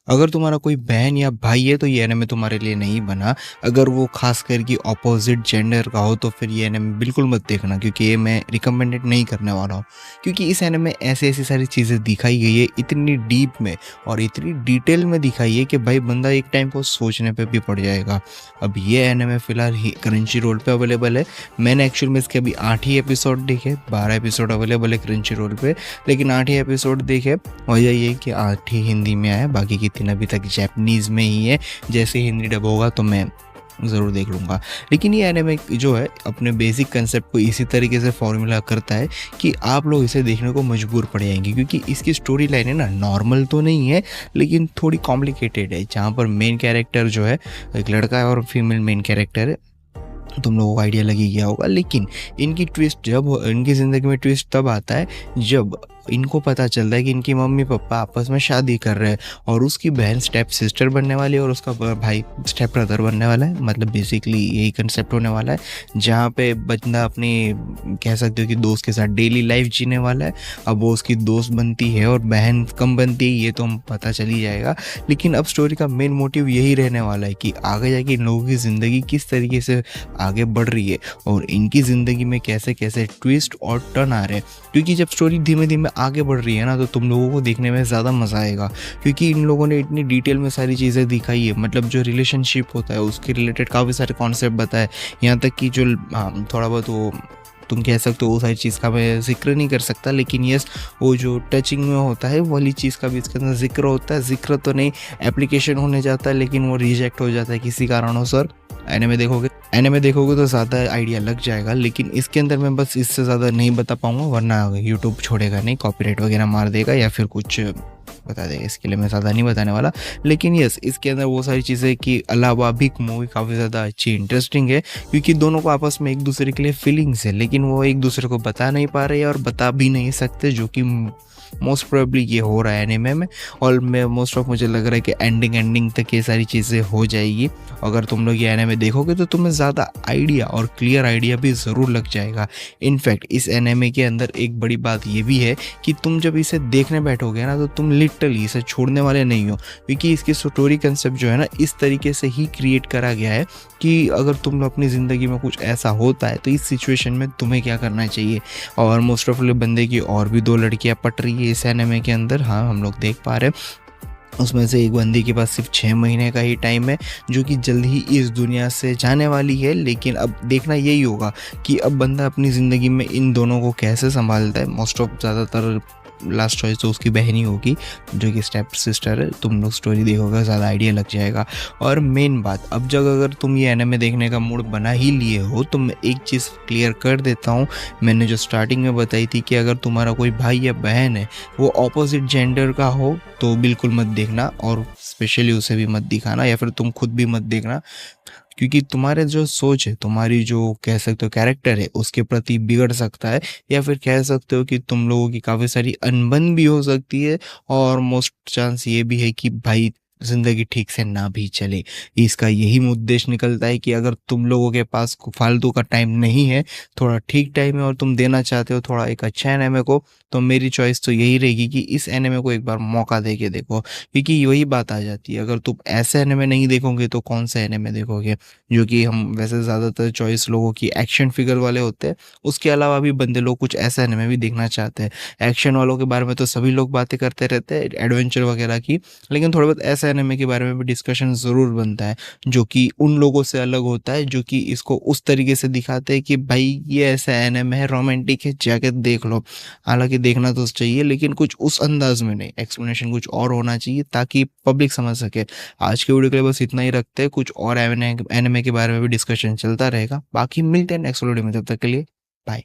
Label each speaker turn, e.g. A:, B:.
A: अगर तुम्हारा कोई बहन या भाई है तो ये एनिमे तुम्हारे लिए नहीं बना। अगर वो खास कर कि ऑपोजिट जेंडर का हो तो फिर ये एनिमे बिल्कुल मत देखना, क्योंकि ये मैं रिकमेंडेड नहीं करने वाला हूँ। क्योंकि इस एनिमे में ऐसी ऐसी सारी चीज़ें दिखाई गई है इतनी डीप में और इतनी डिटेल में दिखाई है कि भाई बंदा एक टाइम को सोचने पे भी पड़ जाएगा। अब ये एनिमे फ़िलहाल ही क्रंची रोल पे अवेलेबल है। मैंने एक्चुअल में इसके अभी 8 ही एपिसोड देखे, 12 एपिसोड अवेलेबल है क्रंची रोल पे, लेकिन 8 ही एपिसोड देखे। वजह ये कि 8 ही हिंदी में आया, बाकी की 3 अभी तक जैपनीज़ में ही है। जैसे हिंदी डब होगा तो मैं ज़रूर देख लूँगा। लेकिन ये एनिमे जो है अपने बेसिक कंसेप्ट को इसी तरीके से फॉर्मूला करता है कि आप लोग इसे देखने को मजबूर पड़ जाएंगे, क्योंकि इसकी स्टोरी लाइन है ना नॉर्मल तो नहीं है लेकिन थोड़ी कॉम्प्लिकेटेड है। जहाँ पर मेन कैरेक्टर जो है एक लड़का है और फीमेल मेन कैरेक्टर है, तुम लोगों को आइडिया लगी गया होगा। लेकिन इनकी ट्विस्ट जब इनकी ज़िंदगी में ट्विस्ट तब आता है जब इनको पता चलता है कि इनकी मम्मी पापा आपस में शादी कर रहे हैं और उसकी बहन स्टेप सिस्टर बनने वाली है और उसका भाई स्टेप ब्रदर बनने वाला है। मतलब बेसिकली यही कंसेप्ट होने वाला है, जहाँ पे बंदा अपनी कह सकते हो कि दोस्त के साथ डेली लाइफ जीने वाला है। अब वो उसकी दोस्त बनती है और बहन कम बनती है, ये तो हम पता चल ही जाएगा। लेकिन अब स्टोरी का मेन मोटिव यही रहने वाला है कि आगे जाके इन लोगों की ज़िंदगी किस तरीके से आगे बढ़ रही है और इनकी ज़िंदगी में कैसे कैसे ट्विस्ट और टर्न आ रहे हैं। क्योंकि जब स्टोरी धीमे धीमे आगे बढ़ रही है ना तो तुम लोगों को देखने में ज़्यादा मज़ा आएगा, क्योंकि इन लोगों ने इतनी डिटेल में सारी चीज़ें दिखाई है। मतलब जो रिलेशनशिप होता है उसके रिलेटेड काफ़ी सारे कॉन्सेप्ट बताए, यहाँ तक कि जो थोड़ा बहुत वो तुम कह सकते हो वो सारी चीज़ का मैं जिक्र नहीं कर सकता, लेकिन यस वो जो टचिंग में होता है वाली चीज़ का भी इसके अंदर जिक्र होता है। जिक्र तो नहीं, एप्लीकेशन होने जाता है, लेकिन वो रिजेक्ट हो जाता है किसी कारणों। एनिमे देखोगे तो ज़्यादा आइडिया लग जाएगा, लेकिन इसके अंदर मैं बस इससे ज़्यादा नहीं बता पाऊँगा, वरना यूट्यूब छोड़ेगा नहीं, कॉपीराइट वगैरह मार देगा या फिर कुछ बता देगा। इसके लिए मैं ज़्यादा नहीं बताने वाला। लेकिन यस इसके अंदर वो सारी चीज़ें के अलावा भी मूवी काफ़ी ज़्यादा अच्छी इंटरेस्टिंग है, क्योंकि दोनों को आपस में एक दूसरे के लिए फीलिंग्स है, लेकिन वो एक दूसरे को बता नहीं पा रहे और बता भी नहीं सकते, जो कि मोस्ट प्रोबेबली ये हो रहा है एनिमे में। और मैं मुझे लग रहा है कि एंडिंग तक ये सारी चीज़ें हो जाएगी। अगर तुम लोग ये एनिमे देखोगे तो तुम्हें ज़्यादा आइडिया और क्लियर आइडिया भी ज़रूर लग जाएगा। इनफैक्ट इस एनिमे के अंदर एक बड़ी बात ये भी है कि तुम जब इसे देखने बैठोगे ना तो तुम लिटरली इसे छोड़ने वाले नहीं हो, क्योंकि इसकी स्टोरी कंसेप्ट जो है ना इस तरीके से ही क्रिएट करा गया है कि अगर तुम अपनी ज़िंदगी में कुछ ऐसा होता है तो इस सिचुएशन में तुम्हें क्या करना चाहिए। और मोस्ट ऑफ बंदे की और भी 2 लड़कियां पट रही है इस एनिमे के अंदर, हाँ हम लोग देख पा रहे हैं। उसमें से एक बंदी के पास सिर्फ 6 महीने का ही टाइम है, जो कि जल्द ही इस दुनिया से जाने वाली है। लेकिन अब देखना यही होगा कि अब बंदा अपनी ज़िंदगी में इन दोनों को कैसे संभालता है। मोस्ट ऑफ ज़्यादातर लास्ट चॉइस तो उसकी बहन ही होगी, जो कि स्टेप सिस्टर है। तुम लोग स्टोरी देखोगे ज़्यादा आइडिया लग जाएगा। और मेन बात, अब जब अगर तुम ये एनिमे देखने का मूड बना ही लिए हो तो मैं एक चीज़ क्लियर कर देता हूँ। मैंने जो स्टार्टिंग में बताई थी कि अगर तुम्हारा कोई भाई या बहन है वो ऑपोजिट जेंडर का हो तो बिल्कुल मत देखना, और स्पेशली उसे भी मत दिखाना, या फिर तुम खुद भी मत देखना, क्योंकि तुम्हारे जो सोच है, तुम्हारी जो कह सकते हो कैरेक्टर है उसके प्रति बिगड़ सकता है, या फिर कह सकते हो कि तुम लोगों की काफ़ी सारी अनबन भी हो सकती है। और मोस्ट चांस ये भी है कि भाई ज़िंदगी ठीक से ना भी चले। इसका यही उद्देश्य निकलता है कि अगर तुम लोगों के पास फालतू का टाइम नहीं है, थोड़ा ठीक टाइम है और तुम देना चाहते हो थोड़ा एक अच्छा एनिमे को, तो मेरी चॉइस तो यही रहेगी कि इस एनिमे को एक बार मौका दे के देखो। क्योंकि वही बात आ जाती है, अगर तुम ऐसे एनिमे नहीं देखोगे तो कौन से एनिमे देखोगे। जो कि हम वैसे ज़्यादातर चॉइस लोगों की एक्शन फिगर वाले होते हैं, उसके अलावा भी बंदे लोग कुछ ऐसा एनिमे भी देखना चाहते हैं। एक्शन वालों के बारे में तो सभी लोग बातें करते रहते हैं, एडवेंचर वगैरह की, लेकिन थोड़ा बहुत ऐसा एनिमे के बारे में भी डिस्कशन ज़रूर बनता है जो कि उन लोगों से अलग होता है, जो कि इसको उस तरीके से दिखाते हैं कि भाई ये ऐसा एनिमे है, रोमांटिक है, जाके देख लो। हालांकि देखना तो चाहिए, लेकिन कुछ उस अंदाज में नहीं, एक्सप्लेनेशन कुछ और होना चाहिए ताकि पब्लिक समझ सके। आज के वीडियो के लिए बस इतना ही रखते हैं, कुछ और एनिमे के बारे में भी डिस्कशन चलता रहेगा। बाकी मिलते हैं नेक्स्ट वीडियो में, तब तक के लिए बाय।